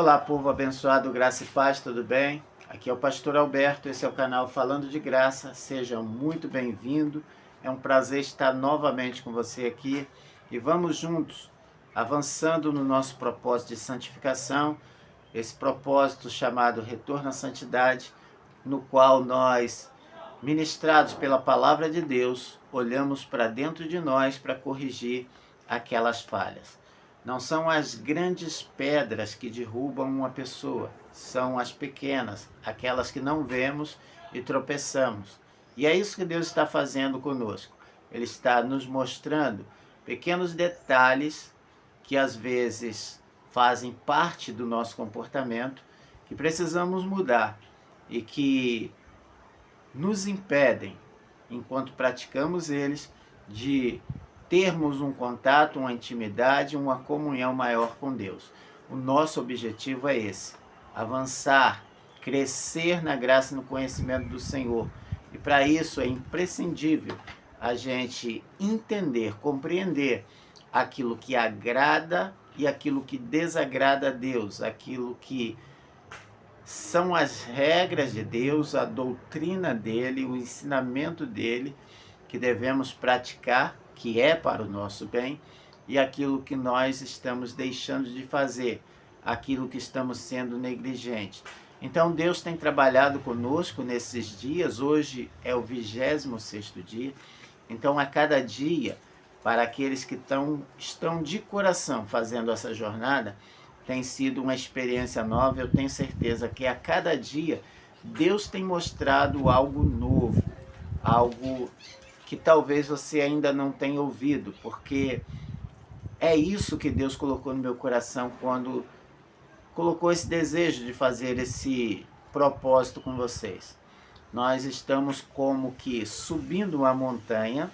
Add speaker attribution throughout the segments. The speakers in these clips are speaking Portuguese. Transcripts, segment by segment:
Speaker 1: Olá, povo abençoado, graça e paz, tudo bem? Aqui é o pastor Alberto, esse é o canal Falando de Graça, seja muito bem-vindo, é um prazer estar novamente com você aqui e vamos juntos, avançando no nosso propósito de santificação, esse propósito chamado Retorno à Santidade, no qual nós, ministrados pela Palavra de Deus, olhamos para dentro de nós para corrigir aquelas falhas. Não são as grandes pedras que derrubam uma pessoa, são as pequenas, aquelas que não vemos e tropeçamos. E é isso que Deus está fazendo conosco. Ele está nos mostrando pequenos detalhes que às vezes fazem parte do nosso comportamento, que precisamos mudar e que nos impedem, enquanto praticamos eles, de termos um contato, uma intimidade, uma comunhão maior com Deus. O nosso objetivo é esse: avançar, crescer na graça e no conhecimento do Senhor. E para isso é imprescindível a gente entender, compreender aquilo que agrada e aquilo que desagrada a Deus, aquilo que são as regras de Deus, a doutrina dele, o ensinamento dele, que devemos praticar, que é para o nosso bem, e aquilo que nós estamos deixando de fazer, aquilo que estamos sendo negligentes. Então Deus tem trabalhado conosco nesses dias, hoje é o 26º dia, então a cada dia, para aqueles que estão de coração fazendo essa jornada, tem sido uma experiência nova. Eu tenho certeza que a cada dia Deus tem mostrado algo novo, algo que talvez você ainda não tenha ouvido, porque é isso que Deus colocou no meu coração quando colocou esse desejo de fazer esse propósito com vocês. Nós estamos como que subindo uma montanha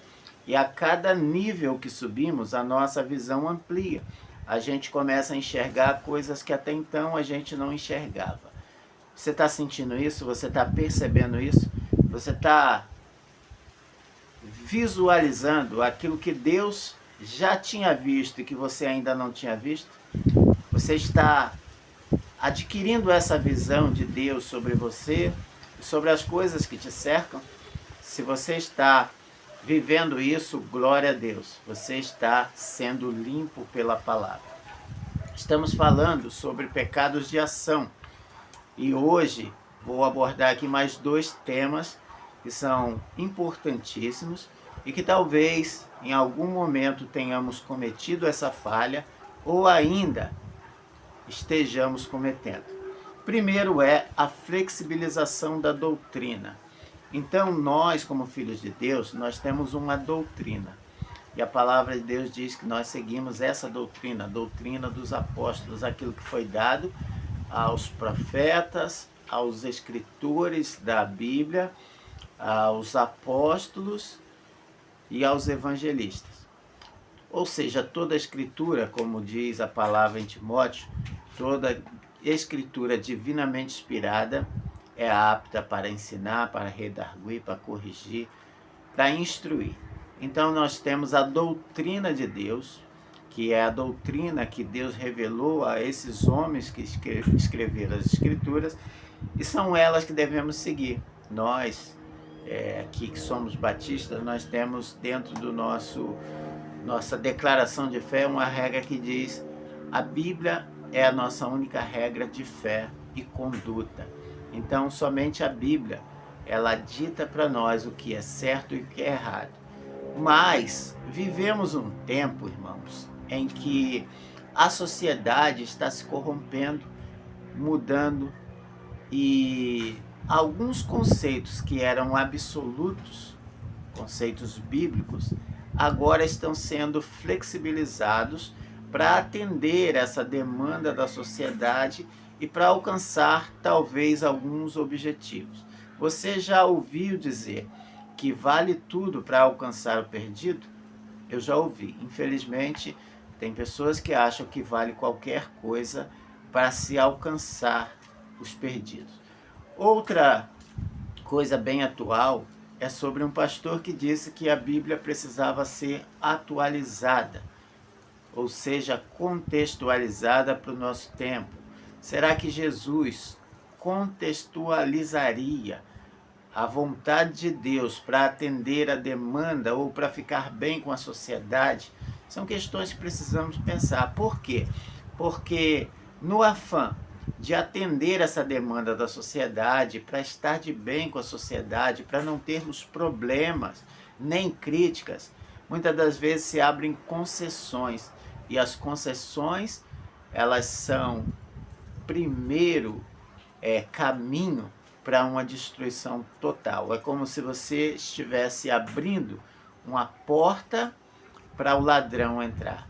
Speaker 1: e a cada nível que subimos, a nossa visão amplia. A gente começa a enxergar coisas que até então a gente não enxergava. Você está sentindo isso? Você está percebendo isso? Você está visualizando aquilo que Deus já tinha visto e que você ainda não tinha visto? Você está adquirindo essa visão de Deus sobre você, sobre as coisas que te cercam? Se você está vivendo isso, glória a Deus, você está sendo limpo pela palavra. Estamos falando sobre pecados de ação e hoje vou abordar aqui mais 2 temas que são importantíssimos e que talvez em algum momento tenhamos cometido essa falha ou ainda estejamos cometendo. Primeiro é a flexibilização da doutrina. Então nós, como filhos de Deus, nós temos uma doutrina. E a palavra de Deus diz que nós seguimos essa doutrina, a doutrina dos apóstolos, aquilo que foi dado aos profetas, aos escritores da Bíblia, aos apóstolos e aos evangelistas. Ou seja, toda a escritura, como diz a palavra em Timóteo, toda escritura divinamente inspirada é apta para ensinar, para redarguir, para corrigir, para instruir. Então nós temos a doutrina de Deus, que é a doutrina que Deus revelou a esses homens que escreveram as escrituras, e são elas que devemos seguir. Nós, aqui que somos batistas, nós temos dentro do nossa declaração de fé uma regra que diz: a Bíblia é a nossa única regra de fé e conduta. Então somente a Bíblia, ela dita para nós o que é certo e o que é errado. Mas vivemos um tempo, irmãos, em que a sociedade está se corrompendo, mudando, e alguns conceitos que eram absolutos, conceitos bíblicos, agora estão sendo flexibilizados para atender essa demanda da sociedade e para alcançar talvez alguns objetivos. Você já ouviu dizer que vale tudo para alcançar o perdido? Eu já ouvi. Infelizmente, tem pessoas que acham que vale qualquer coisa para se alcançar os perdidos. Outra coisa bem atual é sobre um pastor que disse que a Bíblia precisava ser atualizada, ou seja, contextualizada para o nosso tempo. Será que Jesus contextualizaria a vontade de Deus para atender a demanda ou para ficar bem com a sociedade? São questões que precisamos pensar. Por quê? Porque no afã de atender essa demanda da sociedade, para estar de bem com a sociedade, para não termos problemas nem críticas, muitas das vezes se abrem concessões. E as concessões, elas são, primeiro, caminho para uma destruição total. É como se você estivesse abrindo uma porta para o ladrão entrar.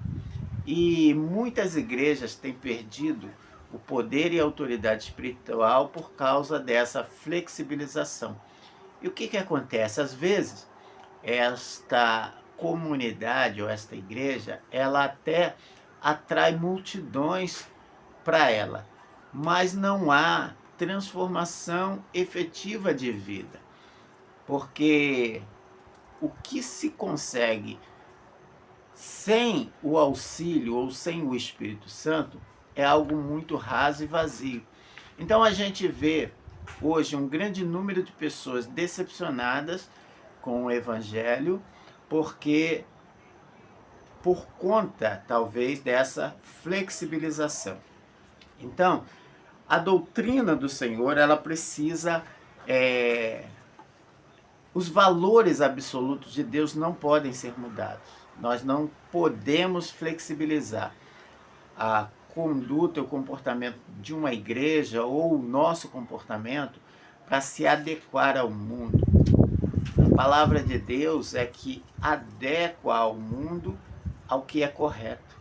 Speaker 1: E muitas igrejas têm perdido o poder e a autoridade espiritual por causa dessa flexibilização. E o que acontece? Às vezes, esta comunidade ou esta igreja, ela até atrai multidões para ela, mas não há transformação efetiva de vida, porque o que se consegue sem o auxílio ou sem o Espírito Santo é algo muito raso e vazio. Então a gente vê hoje um grande número de pessoas decepcionadas com o Evangelho, porque por conta, talvez, dessa flexibilização. Então, a doutrina do Senhor, ela precisa... os valores absolutos de Deus não podem ser mudados. Nós não podemos flexibilizar a conduta, o comportamento de uma igreja ou o nosso comportamento para se adequar ao mundo. A palavra de Deus é que adequa ao mundo ao que é correto.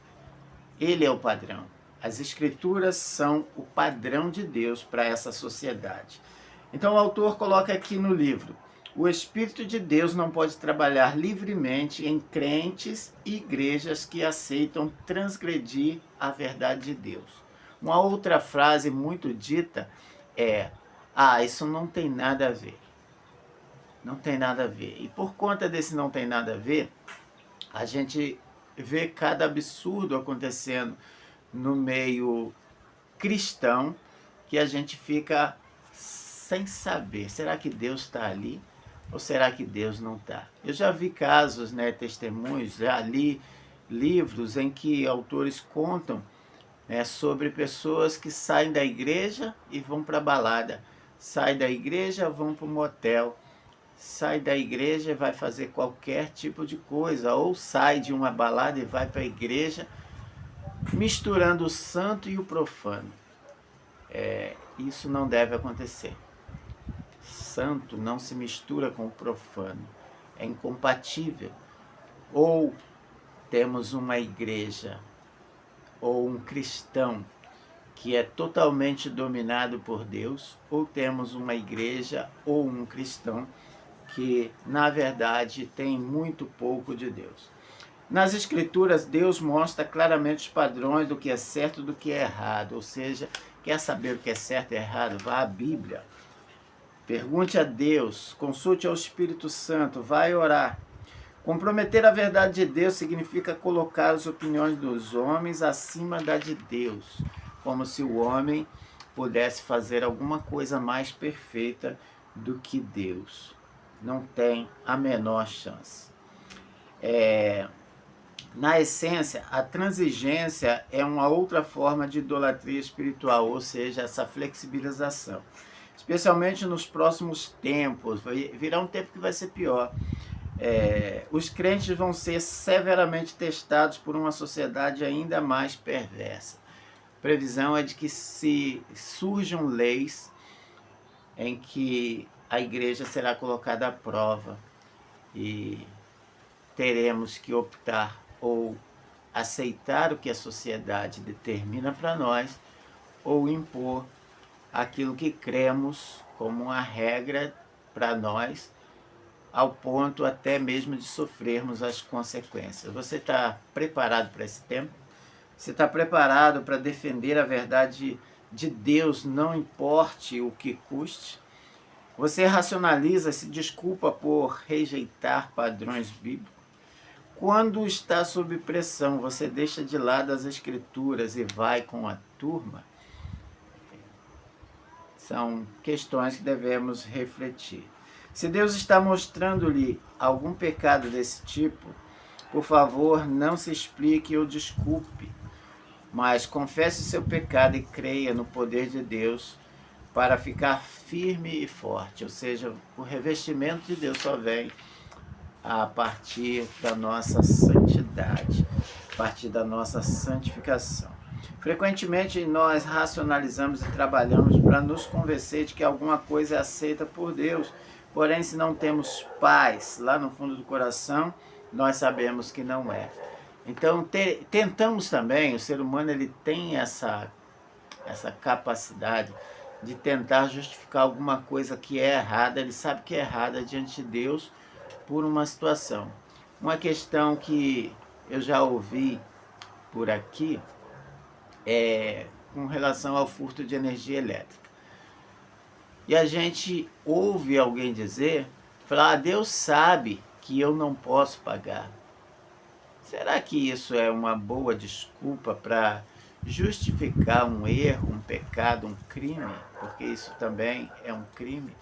Speaker 1: Ele é o padrão. As Escrituras são o padrão de Deus para essa sociedade. Então o autor coloca aqui no livro: o Espírito de Deus não pode trabalhar livremente em crentes e igrejas que aceitam transgredir a verdade de Deus. Uma outra frase muito dita é: isso não tem nada a ver. Não tem nada a ver. E por conta desse não tem nada a ver, a gente vê cada absurdo acontecendo no meio cristão que a gente fica sem saber. Será que Deus está ali? Ou será que Deus não está? Eu já vi casos, testemunhos, já li livros em que autores contam sobre pessoas que saem da igreja e vão para a balada. Saem da igreja, vão para o motel. Sai da igreja e vai fazer qualquer tipo de coisa. Ou sai de uma balada e vai para a igreja, misturando o santo e o profano. Isso não deve acontecer. Santo não se mistura com o profano, é incompatível. Ou temos uma igreja ou um cristão que é totalmente dominado por Deus, ou temos uma igreja ou um cristão que, na verdade, tem muito pouco de Deus. Nas Escrituras, Deus mostra claramente os padrões do que é certo e do que é errado. Ou seja, quer saber o que é certo e errado? Vá à Bíblia. Pergunte a Deus, consulte ao Espírito Santo, vai orar. Comprometer a verdade de Deus significa colocar as opiniões dos homens acima da de Deus, como se o homem pudesse fazer alguma coisa mais perfeita do que Deus. Não tem a menor chance. Na essência, a transigência é uma outra forma de idolatria espiritual, ou seja, essa flexibilização. Especialmente nos próximos tempos, virá um tempo que vai ser pior. Os crentes vão ser severamente testados por uma sociedade ainda mais perversa. A previsão é de que surjam leis em que a igreja será colocada à prova e teremos que optar ou aceitar o que a sociedade determina para nós ou impor aquilo que cremos como uma regra para nós, ao ponto até mesmo de sofrermos as consequências. Você está preparado para esse tempo? Você está preparado para defender a verdade de Deus, não importe o que custe? Você racionaliza, se desculpa por rejeitar padrões bíblicos? Quando está sob pressão, você deixa de lado as Escrituras e vai com a turma? São questões que devemos refletir. Se Deus está mostrando-lhe algum pecado desse tipo, por favor, não se explique ou desculpe, mas confesse seu pecado e creia no poder de Deus para ficar firme e forte. Ou seja, o revestimento de Deus só vem a partir da nossa santidade, a partir da nossa santificação. Frequentemente nós racionalizamos e trabalhamos para nos convencer de que alguma coisa é aceita por Deus, porém, se não temos paz lá no fundo do coração, nós sabemos que não é. Então, tentamos também, o ser humano ele tem essa capacidade de tentar justificar alguma coisa que é errada, ele sabe que é errada diante de Deus por uma situação. Uma questão que eu já ouvi por aqui é com relação ao furto de energia elétrica. E a gente ouve alguém dizer, falar, Deus sabe que eu não posso pagar. Será que isso é uma boa desculpa para justificar um erro, um pecado, um crime? Porque isso também é um crime.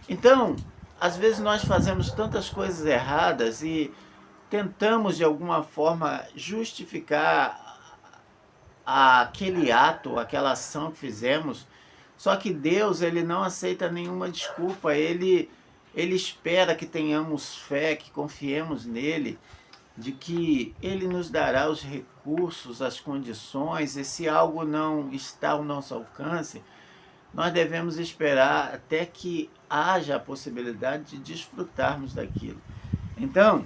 Speaker 1: Então, às vezes nós fazemos tantas coisas erradas e tentamos de alguma forma justificar aquele ato, aquela ação que fizemos, só que Deus ele não aceita nenhuma desculpa, ele espera que tenhamos fé, que confiemos nele, de que ele nos dará os recursos, as condições, e se algo não está ao nosso alcance, nós devemos esperar até que haja a possibilidade de desfrutarmos daquilo. Então,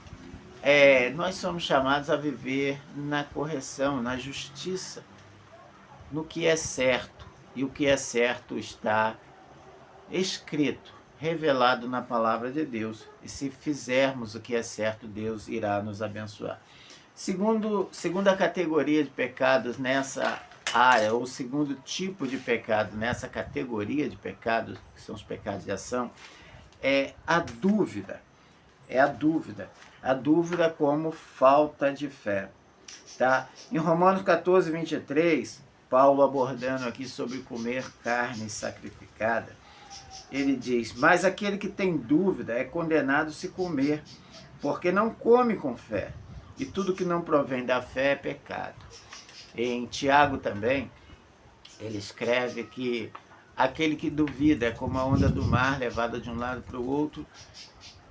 Speaker 1: nós somos chamados a viver na correção, na justiça, no que é certo. E o que é certo está escrito, revelado na palavra de Deus. E se fizermos o que é certo, Deus irá nos abençoar. Segunda categoria de pecados nessa área, ou segundo tipo de pecado nessa categoria de pecados, que são os pecados de ação, é a dúvida. É a dúvida. A dúvida como falta de fé. Tá? Em Romanos 14, 23, Paulo abordando aqui sobre comer carne sacrificada, ele diz, mas aquele que tem dúvida é condenado se comer, porque não come com fé, e tudo que não provém da fé é pecado. Em Tiago também, ele escreve que aquele que duvida é como a onda do mar levada de um lado para o outro,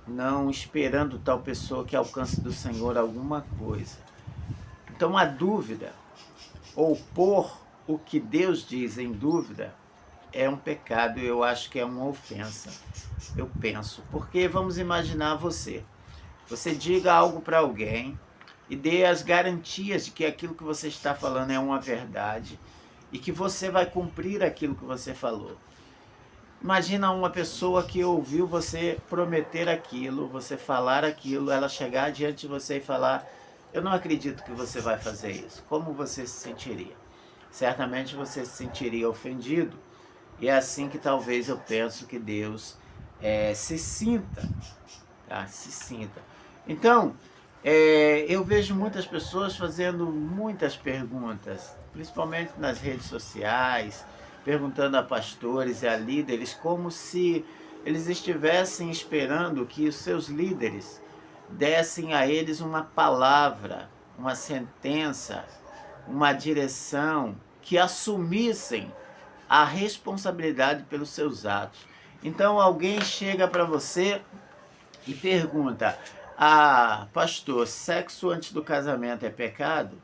Speaker 1: não esperando tal pessoa que alcance do Senhor alguma coisa. Então a dúvida, ou pôr o que Deus diz em dúvida, é um pecado, eu acho que é uma ofensa, eu penso. Porque vamos imaginar você diga algo para alguém e dê as garantias de que aquilo que você está falando é uma verdade e que você vai cumprir aquilo que você falou. Imagina uma pessoa que ouviu você prometer aquilo, você falar aquilo, ela chegar diante de você e falar, eu não acredito que você vai fazer isso. Como você se sentiria? Certamente você se sentiria ofendido. E é assim que talvez eu penso que Deus se sinta. Tá? Se sinta. Então, eu vejo muitas pessoas fazendo muitas perguntas, principalmente nas redes sociais, perguntando a pastores e a líderes, como se eles estivessem esperando que os seus líderes dessem a eles uma palavra, uma sentença, uma direção, que assumissem a responsabilidade pelos seus atos. Então alguém chega para você e pergunta, pastor, sexo antes do casamento é pecado?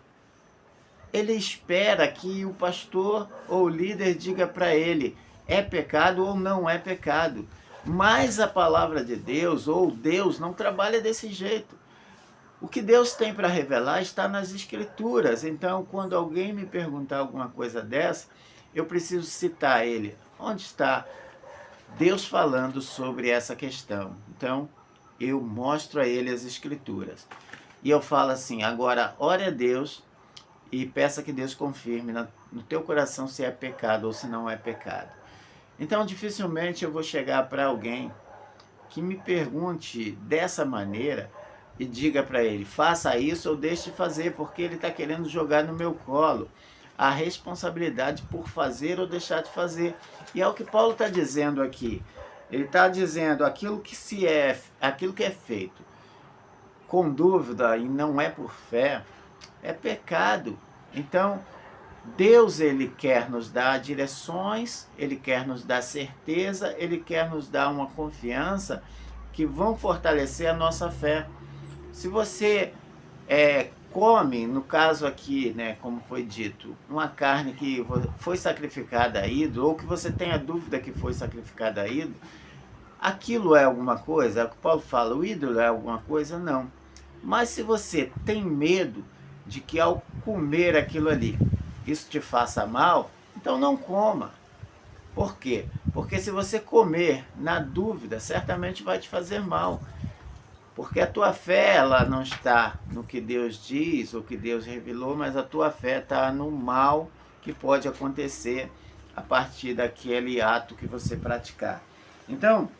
Speaker 1: Ele espera que o pastor ou o líder diga para ele, é pecado ou não é pecado. Mas a palavra de Deus, ou Deus, não trabalha desse jeito. O que Deus tem para revelar está nas Escrituras. Então, quando alguém me perguntar alguma coisa dessa, eu preciso citar ele. Onde está Deus falando sobre essa questão? Então, eu mostro a ele as Escrituras. E eu falo assim, agora, ore a Deus e peça que Deus confirme no teu coração se é pecado ou se não é pecado. Então, dificilmente eu vou chegar para alguém que me pergunte dessa maneira e diga para ele, faça isso ou deixe de fazer, porque ele está querendo jogar no meu colo a responsabilidade por fazer ou deixar de fazer. E é o que Paulo está dizendo aqui. Ele está dizendo aquilo que é feito com dúvida e não é por fé, é pecado. Então, Deus, Ele quer nos dar direções, Ele quer nos dar certeza, Ele quer nos dar uma confiança que vão fortalecer a nossa fé. Se você come, no caso aqui, né, como foi dito, uma carne que foi sacrificada a ídolo, ou que você tenha dúvida que foi sacrificada a ídolo, aquilo é alguma coisa? É o que Paulo fala, o ídolo é alguma coisa? Não. Mas se você tem medo de que ao comer aquilo ali, isso te faça mal, então não coma. Por quê? Porque se você comer na dúvida, certamente vai te fazer mal. Porque a tua fé, ela não está no que Deus diz, ou que Deus revelou, mas a tua fé está no mal que pode acontecer a partir daquele ato que você praticar. Então,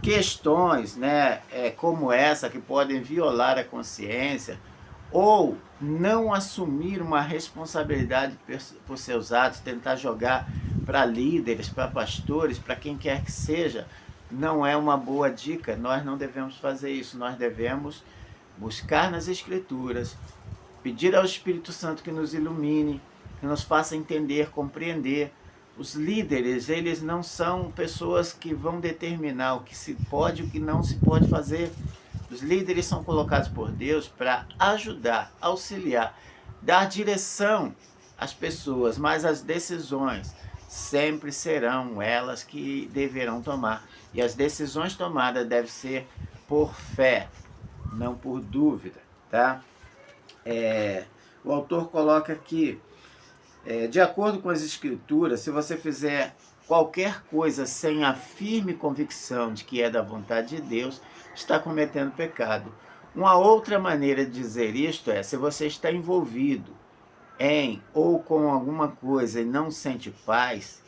Speaker 1: questões, né, como essa, que podem violar a consciência, ou não assumir uma responsabilidade por seus atos, tentar jogar para líderes, para pastores, para quem quer que seja, não é uma boa dica. Nós não devemos fazer isso. Nós devemos buscar nas Escrituras, pedir ao Espírito Santo que nos ilumine, que nos faça entender, compreender. Os líderes, eles não são pessoas que vão determinar o que se pode e o que não se pode fazer. Os líderes são colocados por Deus para ajudar, auxiliar, dar direção às pessoas, mas as decisões sempre serão elas que deverão tomar. E as decisões tomadas devem ser por fé, não por dúvida, tá? O autor coloca aqui, de acordo com as Escrituras, se você fizer qualquer coisa sem a firme convicção de que é da vontade de Deus, está cometendo pecado. Uma outra maneira de dizer isto é, se você está envolvido em ou com alguma coisa e não sente paz,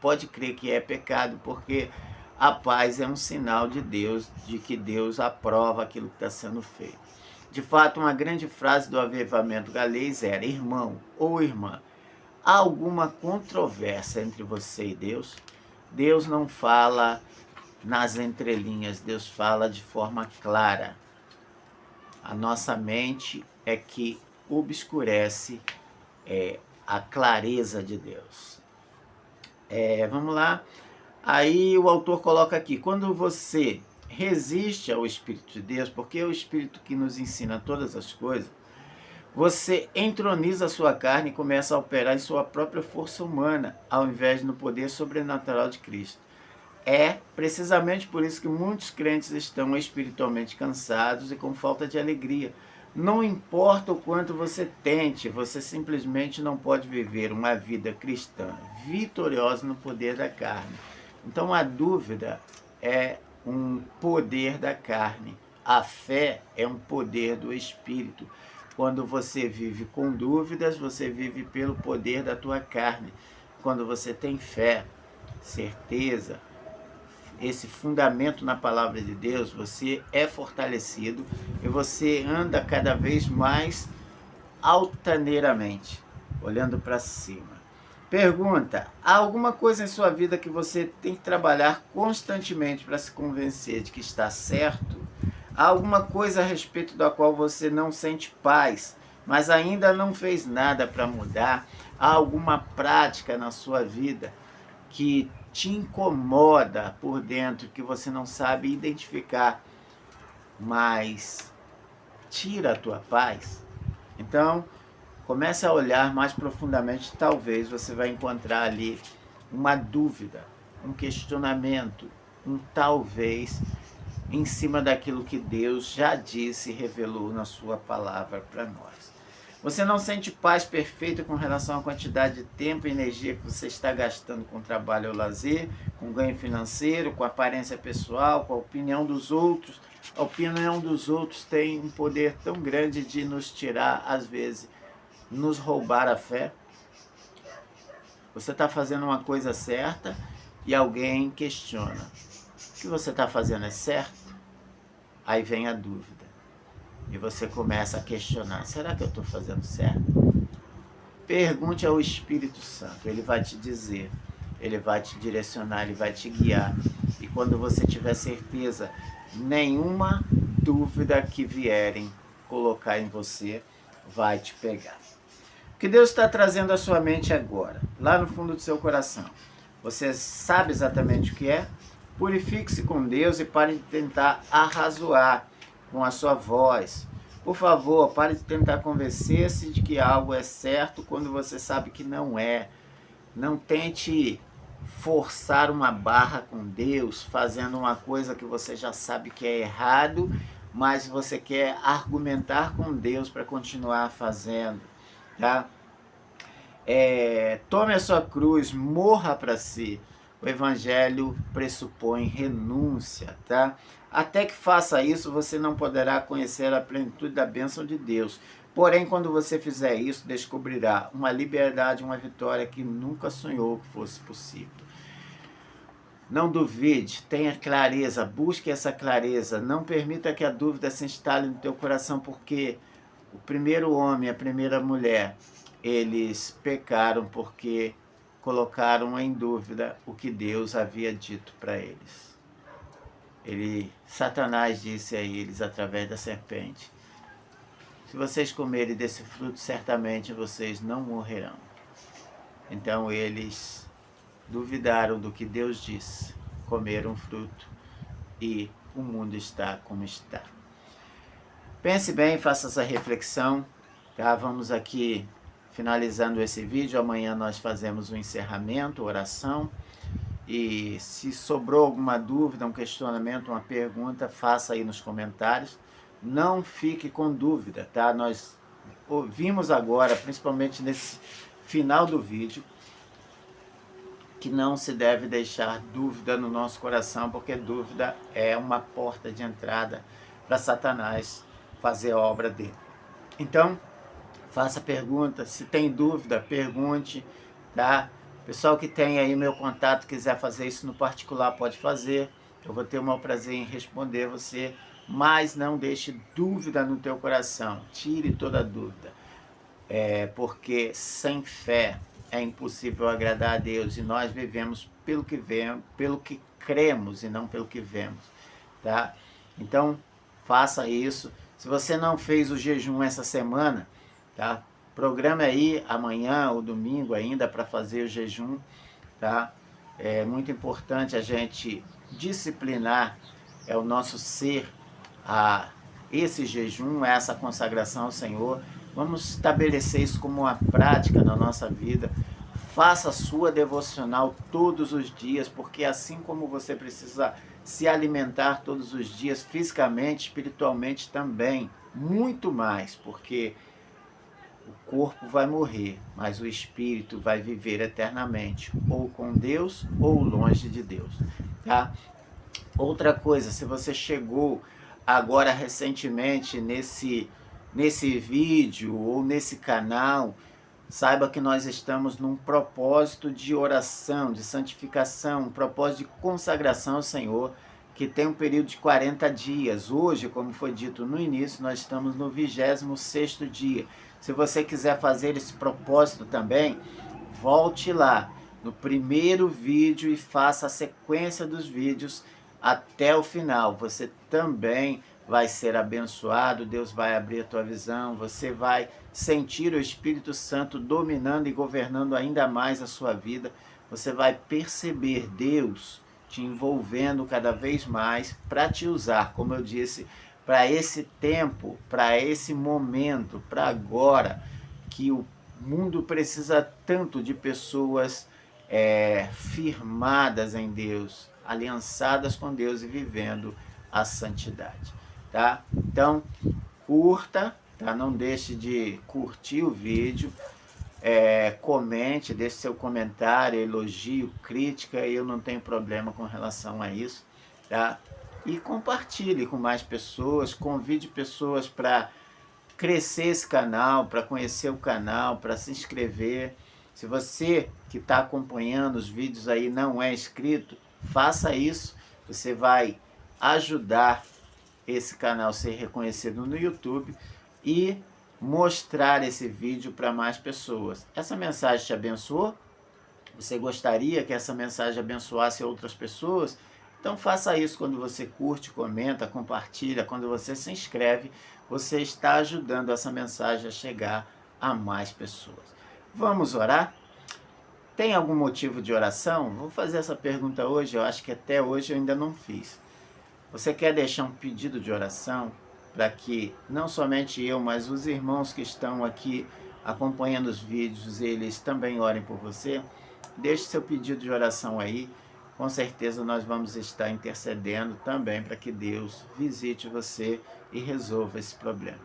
Speaker 1: pode crer que é pecado, porque a paz é um sinal de Deus, de que Deus aprova aquilo que está sendo feito. De fato, uma grande frase do avivamento galês era: irmão ou irmã, há alguma controvérsia entre você e Deus? Deus não fala nas entrelinhas, Deus fala de forma clara. A nossa mente é que obscurece a clareza de Deus. Vamos lá. Aí o autor coloca aqui, quando você resiste ao Espírito de Deus, porque é o Espírito que nos ensina todas as coisas, você entroniza a sua carne e começa a operar em sua própria força humana, ao invés de no poder sobrenatural de Cristo. É precisamente por isso que muitos crentes estão espiritualmente cansados e com falta de alegria. Não importa o quanto você tente, você simplesmente não pode viver uma vida cristã vitoriosa no poder da carne. Então a dúvida é um poder da carne. A fé é um poder do Espírito. Quando você vive com dúvidas, você vive pelo poder da tua carne. Quando você tem fé, certeza, esse fundamento na palavra de Deus, você é fortalecido e você anda cada vez mais altaneiramente, olhando para cima. Pergunta: há alguma coisa em sua vida que você tem que trabalhar constantemente para se convencer de que está certo? Há alguma coisa a respeito da qual você não sente paz, mas ainda não fez nada para mudar? Há alguma prática na sua vida que te incomoda por dentro, que você não sabe identificar, mas tira a tua paz? Então, comece a olhar mais profundamente, talvez você vai encontrar ali uma dúvida, um questionamento, um talvez, em cima daquilo que Deus já disse e revelou na sua palavra para nós. Você não sente paz perfeita com relação à quantidade de tempo e energia que você está gastando com trabalho ou lazer, com ganho financeiro, com aparência pessoal, com a opinião dos outros. A opinião dos outros tem um poder tão grande de nos tirar, às vezes, nos roubar a fé. Você está fazendo uma coisa certa e alguém questiona: o que você está fazendo é certo? Aí vem a dúvida. e você começa a questionar, será que eu estou fazendo certo? Pergunte ao Espírito Santo, ele vai te dizer, ele vai te direcionar, ele vai te guiar. E quando você tiver certeza, nenhuma dúvida que vierem colocar em você vai te pegar. O que Deus está trazendo à sua mente agora, lá no fundo do seu coração? Você sabe exatamente o que é? Purifique-se com Deus e pare de tentar arrazoar com a sua voz. Por favor, pare de tentar convencer-se de que algo é certo quando você sabe que não é. Não tente forçar uma barra com Deus, fazendo uma coisa que você já sabe que é errado, mas você quer argumentar com Deus para continuar fazendo, tá? Tome a sua cruz, morra para si. O evangelho pressupõe renúncia, tá? Até que faça isso, você não poderá conhecer a plenitude da bênção de Deus. Porém, quando você fizer isso, descobrirá uma liberdade, uma vitória que nunca sonhou que fosse possível. Não duvide, tenha clareza, busque essa clareza. Não permita que a dúvida se instale no teu coração, porque o primeiro homem, a primeira mulher, eles pecaram porque colocaram em dúvida o que Deus havia dito para eles. Satanás disse a eles através da serpente: se vocês comerem desse fruto, certamente vocês não morrerão. Então eles duvidaram do que Deus disse, comeram fruto e o mundo está como está. Pense bem, faça essa reflexão, tá? Vamos aqui finalizando esse vídeo. Amanhã nós fazemos um encerramento, oração. E se sobrou alguma dúvida, um questionamento, uma pergunta, faça aí nos comentários. Não fique com dúvida, tá? Nós ouvimos agora, principalmente nesse final do vídeo, que não se deve deixar dúvida no nosso coração, porque dúvida é uma porta de entrada para Satanás fazer a obra dele. Então, faça pergunta, se tem dúvida, pergunte, tá? Pessoal que tem aí meu contato, quiser fazer isso no particular, pode fazer. Eu vou ter o maior prazer em responder você, mas não deixe dúvida no teu coração, tire toda dúvida. Porque sem fé é impossível agradar a Deus, e nós vivemos pelo que vemos, pelo que cremos e não pelo que vemos, tá? Então, faça isso. Se você não fez o jejum essa semana, tá? Programe aí amanhã ou domingo ainda para fazer o jejum, tá? É muito importante a gente disciplinar o nosso ser a esse jejum, essa consagração ao Senhor. Vamos estabelecer isso como uma prática na nossa vida. Faça a sua devocional todos os dias, porque assim como você precisa se alimentar todos os dias, fisicamente, espiritualmente também, muito mais, porque o corpo vai morrer, mas o espírito vai viver eternamente, ou com Deus ou longe de Deus, tá? Outra coisa, se você chegou agora recentemente nesse vídeo ou nesse canal, saiba que nós estamos num propósito de oração, de santificação, um propósito de consagração ao Senhor, que tem um período de 40 dias. Hoje, como foi dito no início, nós estamos no 26º dia. Se você quiser fazer esse propósito também, volte lá no primeiro vídeo e faça a sequência dos vídeos até o final. Você também vai ser abençoado, Deus vai abrir a tua visão, você vai sentir o Espírito Santo dominando e governando ainda mais a sua vida. Você vai perceber Deus te envolvendo cada vez mais para te usar, como eu disse, para esse tempo, para esse momento, para agora, que o mundo precisa tanto de pessoas firmadas em Deus, aliançadas com Deus e vivendo a santidade, tá? Então, curta, tá? Não deixe de curtir o vídeo, comente, deixe seu comentário, elogio, crítica, eu não tenho problema com relação a isso, tá? E compartilhe com mais pessoas, convide pessoas para crescer esse canal, para conhecer o canal, para se inscrever. Se você que está acompanhando os vídeos aí não é inscrito, faça isso, você vai ajudar esse canal ser reconhecido no YouTube e mostrar esse vídeo para mais pessoas. Essa mensagem te abençoou? Você gostaria que essa mensagem abençoasse outras pessoas? Então faça isso quando você curte, comenta, compartilha, quando você se inscreve, você está ajudando essa mensagem a chegar a mais pessoas. Vamos orar? Tem algum motivo de oração? Vou fazer essa pergunta hoje, eu acho que até hoje eu ainda não fiz. Você quer deixar um pedido de oração para que não somente eu, mas os irmãos que estão aqui acompanhando os vídeos, eles também orem por você? Deixe seu pedido de oração aí. Com certeza nós vamos estar intercedendo também para que Deus visite você e resolva esse problema.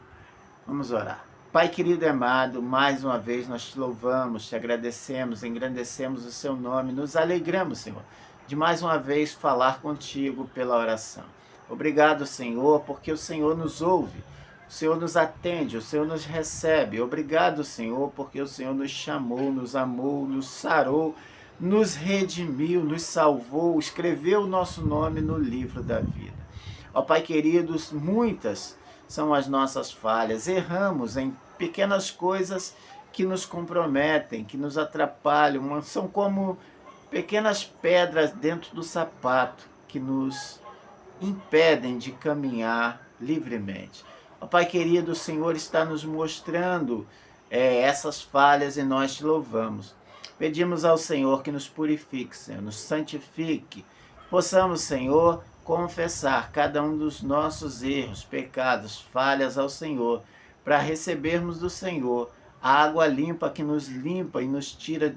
Speaker 1: Vamos orar. Pai querido e amado, mais uma vez nós te louvamos, te agradecemos, engrandecemos o seu nome, nos alegramos, Senhor, de mais uma vez falar contigo pela oração. Obrigado, Senhor, porque o Senhor nos ouve, o Senhor nos atende, o Senhor nos recebe. Obrigado, Senhor, porque o Senhor nos chamou, nos amou, nos sarou, nos redimiu, nos salvou, escreveu o nosso nome no livro da vida. Ó Pai queridos, muitas são as nossas falhas, erramos em pequenas coisas que nos comprometem, que nos atrapalham, são como pequenas pedras dentro do sapato que nos impedem de caminhar livremente. Ó Pai querido, o Senhor está nos mostrando essas falhas e nós te louvamos. Pedimos ao Senhor que nos purifique, Senhor, nos santifique, possamos, Senhor, confessar cada um dos nossos erros, pecados, falhas ao Senhor, para recebermos do Senhor a água limpa que nos limpa e nos tira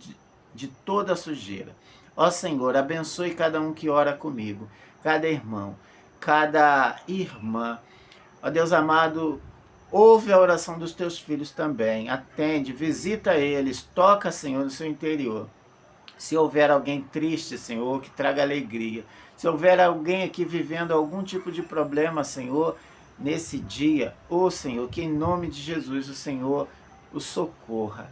Speaker 1: de toda a sujeira. Ó Senhor, abençoe cada um que ora comigo, cada irmão, cada irmã. Ó Deus amado, ouve a oração dos teus filhos também, atende, visita eles, toca, Senhor, no seu interior. Se houver alguém triste, Senhor, que traga alegria. Se houver alguém aqui vivendo algum tipo de problema, Senhor, nesse dia, ó Senhor, que em nome de Jesus o Senhor o socorra.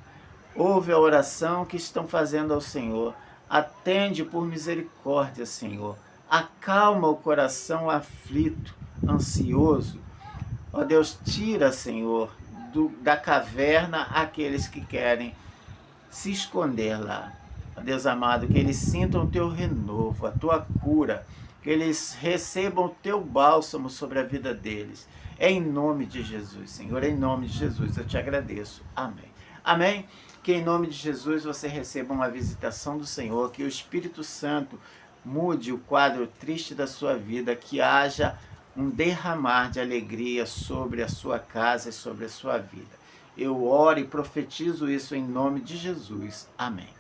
Speaker 1: Ouve a oração que estão fazendo ao Senhor. Atende por misericórdia, Senhor. Acalma o coração aflito, ansioso. Ó Deus, tira, Senhor, da caverna aqueles que querem se esconder lá. Ó Deus amado, que eles sintam o teu renovo, a tua cura, que eles recebam o teu bálsamo sobre a vida deles. Em nome de Jesus, Senhor, em nome de Jesus, eu te agradeço. Amém. Amém. Que em nome de Jesus você receba uma visitação do Senhor, que o Espírito Santo mude o quadro triste da sua vida, que haja um derramar de alegria sobre a sua casa e sobre a sua vida. Eu oro e profetizo isso em nome de Jesus. Amém.